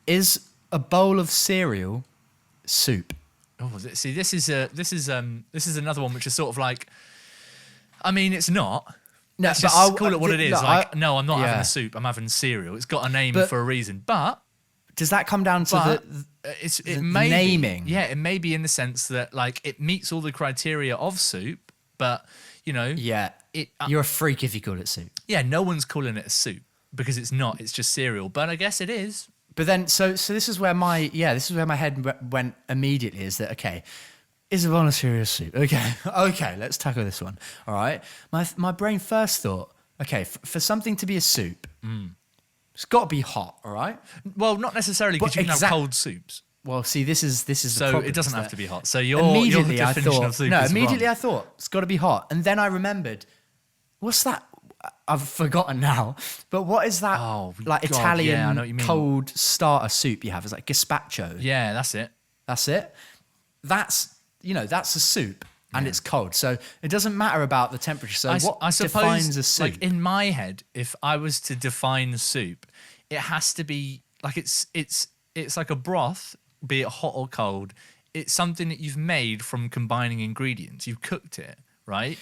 is a bowl of cereal soup? Oh, see, this is another one which is sort of like, I mean, it's not. No, Let's but just call it what it is. I'm not yeah. having a soup. I'm having cereal. It's got a name for a reason. But does that come down to it may naming? Be, yeah, it may be in the sense that like it meets all the criteria of soup, but you know, you're a freak if you call it soup. Yeah, no one's calling it a soup because it's not. It's just cereal. But I guess it is. But then, so this is where my head went immediately. Is that okay? Is a bowl of cereal soup? Okay, let's tackle this one. All right. My brain first thought, okay, for something to be a soup, it's got to be hot. All right. Well, not necessarily because you can have cold soups. Well, see, this is so the problem, it doesn't have to be hot. So your definition of soup is immediately wrong. I thought it's got to be hot, and then I remembered, what's that? I've forgotten now. But what is that? Oh, like God, Italian yeah, I know what you mean. cold starter soup you have? It's like gazpacho. Yeah, that's it. That's it. That's a soup and it's cold. So it doesn't matter about the temperature. So I what suppose, defines a soup? Like in my head, if I was to define soup, it has to be like it's like a broth, be it hot or cold. It's something that you've made from combining ingredients. You've cooked it, right?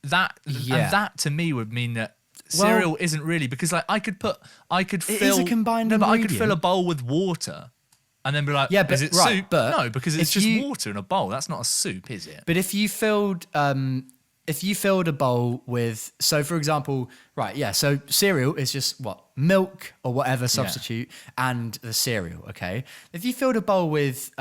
And that to me would mean that cereal isn't really, because like I could fill a combined but I could ingredient. fill a bowl with water and then be like, Yeah, but- is it right, soup? but No, because it's if just you- water in a bowl. That's not a soup, is it? But if you filled a bowl with, so for example, right, yeah, so cereal is just what? Milk or whatever substitute and the cereal, okay? If you filled a bowl with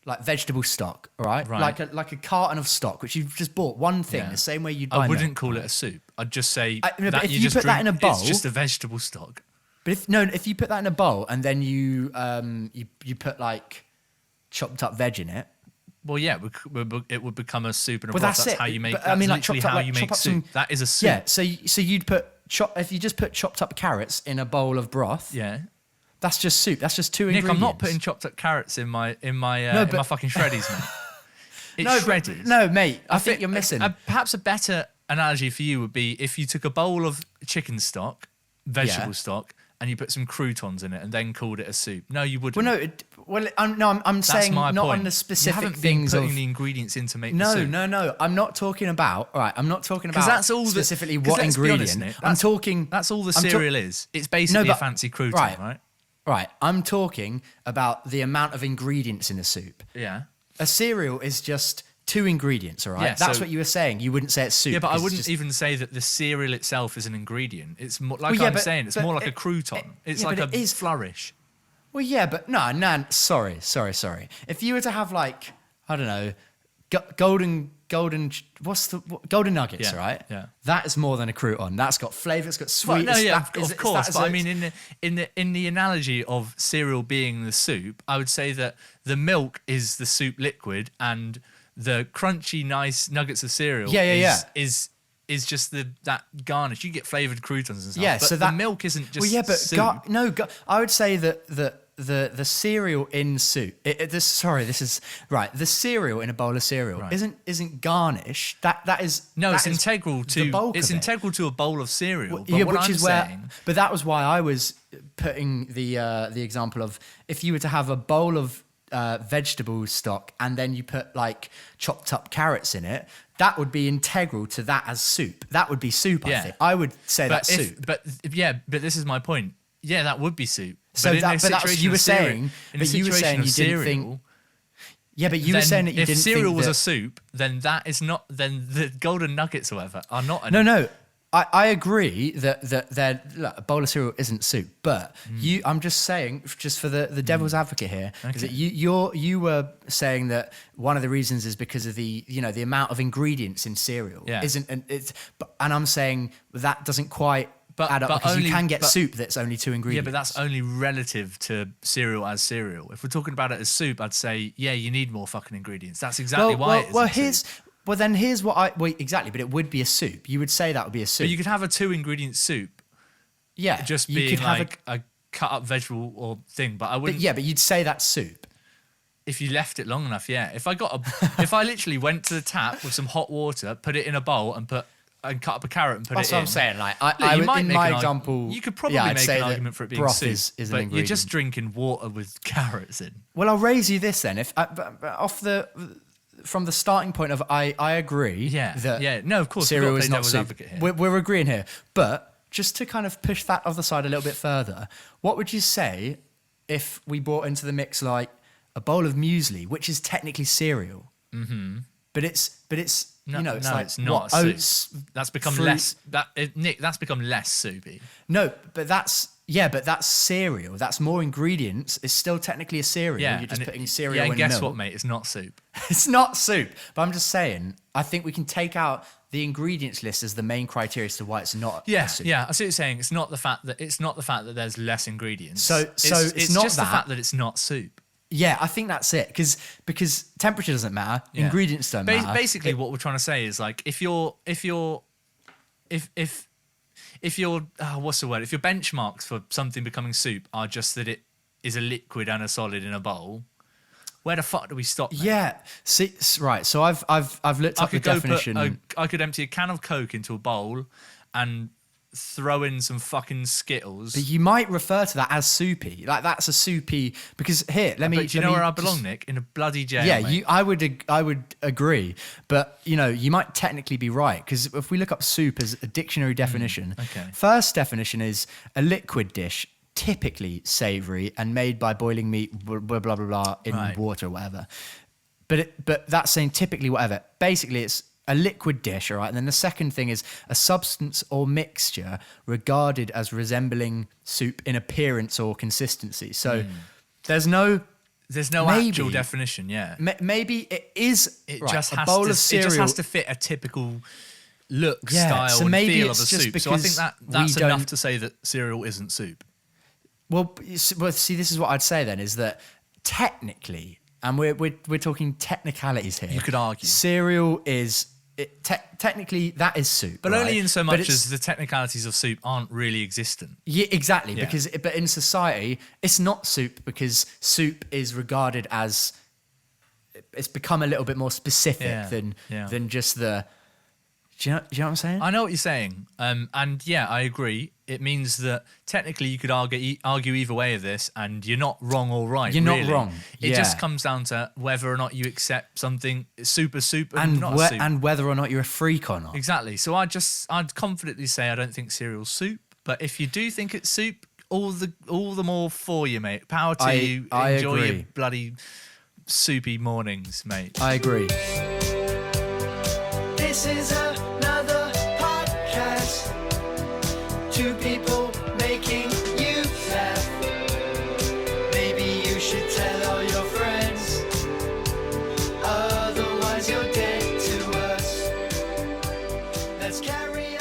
like vegetable stock, all right? Right. Like a carton of stock, which you've just bought, one thing, Yeah. the same way you'd buy I wouldn't milk. call it a soup. I'd just say but that if you you just put that in a bowl- it's just a vegetable stock. But if you put that in a bowl and then you put like chopped up veg in it, Well, yeah, it would become a soup and a well, broth. that's That's it. how you make. But, That's literally chopped up, how you chop make up soup. some- That is a soup. yeah. So you'd put if you just put chopped up carrots in a bowl of broth, Yeah. that's just soup. That's just two Nick, ingredients. I'm not putting chopped up carrots in my my fucking shreddies, mate. It's no, shreddies. no, mate. I think you're missing. Perhaps a better analogy for you would be if you took a bowl of chicken stock, vegetable stock, and you put some croutons in it and then called it a soup. No, you wouldn't. I'm saying my not point. on the specific you haven't things been putting of. the ingredients in to make the soup. No. I'm not talking about. All right, I'm not talking about That's all specifically 'cause what let's be honest, ingredient. Nick, I'm talking. That's all the I'm cereal is. It's basically a fancy crouton, right? Right. I'm talking about the amount of ingredients in a soup. Yeah. A cereal is just two ingredients, all right? Yeah, That's so- what you were saying. You wouldn't say it's soup. Yeah, but I because wouldn't it's even say that the cereal itself is an ingredient. It's more, like Well, yeah, I'm but- saying, it's but more like a it- crouton. It's yeah, like but a it is- flourish. Well, yeah, but no. Sorry. If you were to have like, I don't know, golden golden nuggets, Yeah, right? yeah. That is more than a crouton. That's got flavour. It's got Well, sweet. no, yeah, of course. that- But so I mean, in the analogy of cereal being the soup, I would say that the milk is the soup liquid, and the crunchy, nice nuggets of cereal is just that garnish. You get flavoured croutons and stuff. Yeah, but so the that milk isn't just well, yeah, but soup. I would say that the cereal in soup. The cereal in a bowl of cereal Right. isn't garnish. That is No, that it's is integral the to bulk it's of it. integral to a bowl of cereal. But Yeah, what which I'm is where. saying, But that was why I was putting the example of if you were to have a bowl of vegetable stock and then you put like chopped up carrots in it, that would be integral to that as soup. That would be soup. Yeah. I think I would say that's soup. But this is my point. Yeah, that would be soup. So in a that's what situation you of were cereal- saying. in a But you were situation saying of you didn't think. cereal, Yeah, but you were then saying that you if didn't cereal think was that, a soup, then that is not. Then the golden nuggets, or whatever, are not. No. I agree that a bowl of cereal isn't soup, but I'm just saying, just for the devil's advocate here, is that you were saying that one of the reasons is because of the amount of ingredients in cereal and I'm saying that doesn't quite add up because you can get soup that's only two ingredients. Yeah, but that's only relative to cereal as cereal. If we're talking about it as soup, I'd say you need more fucking ingredients. That's exactly why it isn't soup. Here's exactly, but it would be a soup. You would say that would be a soup. But you could have a 2-ingredient soup. Yeah, just you being could have like a cut up vegetable or thing. But I wouldn't. But you'd say that's soup. If you left it long enough, yeah. If I literally went to the tap with some hot water, put it in a bowl, and put and cut up a carrot and put That's it what in. I'm saying. Like, Look, I you would, might in make my an example, you could probably I'd make say an that argument for it being broth soup, is an but you're ingredient. just drinking water with carrots in. Well, I'll raise you this then. If from the starting point of I agree. Yeah, that yeah. No, of course, we've cereal got to is play not devil's soup. advocate here. We're agreeing here, but just to kind of push that other side a little bit further, what would you say if we brought into the mix like a bowl of muesli, which is technically cereal, but it's No, you know, it's no, like it's not what, soup. oats. That's become fruit- less. Nick, that's become less soupy. No, but that's cereal. That's more ingredients. It's still technically a cereal. Yeah, You're just and putting it, cereal yeah, and in guess milk. what, mate? It's not soup. It's not soup. But I'm just saying, I think we can take out the ingredients list as the main criteria as to why it's not Yeah, soup. yeah. I see what you're saying. It's not the fact that there's less ingredients. So it's not just that. the fact that it's not soup. Yeah, I think that's it. Because temperature doesn't matter. Yeah. Ingredients don't matter. Basically, what we're trying to say is like if your what's the word? If your benchmarks for something becoming soup are just that it is a liquid and a solid in a bowl, where the fuck do we stop? Mate? Yeah. See, right. So I've looked up the definition. I could empty a can of Coke into a bowl and throw in some fucking Skittles. But you might refer to that as soupy. Like that's a soupy because here, let me. But do you know let me where I just- belong, Nick? In a bloody jail. Yeah, mate. I would agree, but you know, you might technically be right because if we look up soup as a dictionary definition, okay. First definition is a liquid dish, typically savoury and made by boiling meat, blah blah blah blah, in Right. water or whatever. But that's saying typically whatever. Basically, it's a liquid dish, all right. And then the second thing is a substance or mixture regarded as resembling soup in appearance or consistency. So there's no. There's no Maybe. actual definition. Yeah. Maybe it is It right, just a has bowl to. of cereal. It just has to fit a typical look, Yeah, style, so and maybe feel of it's a just soup. So I think because that's we enough don't- to say that cereal isn't soup. Well, see, this is what I'd say then is that technically, and we're talking technicalities here. You could argue. cereal is technically that is soup, But right? only in so But much it's- as the technicalities of soup aren't really existent. Yeah, exactly. Yeah. But in society, it's not soup because soup is regarded as it's become a little bit more specific Yeah, than yeah. just the. Do you know what I'm saying? I know what you're saying, and yeah, I agree. It means that technically you could argue either way of this, and you're not wrong or right. You're not really. wrong, It just yeah. comes down to whether or not you accept something soup and and not a soup. and whether or not you're a freak or not. Exactly. So I'd confidently say I don't think cereal's soup, but if you do think it's soup, all the more for you, mate. Power to you. I Enjoy your agree. bloody soupy mornings, mate. I agree. This is another podcast. Two people making you laugh. Maybe you should tell all your friends. Otherwise, you're dead to us. Let's carry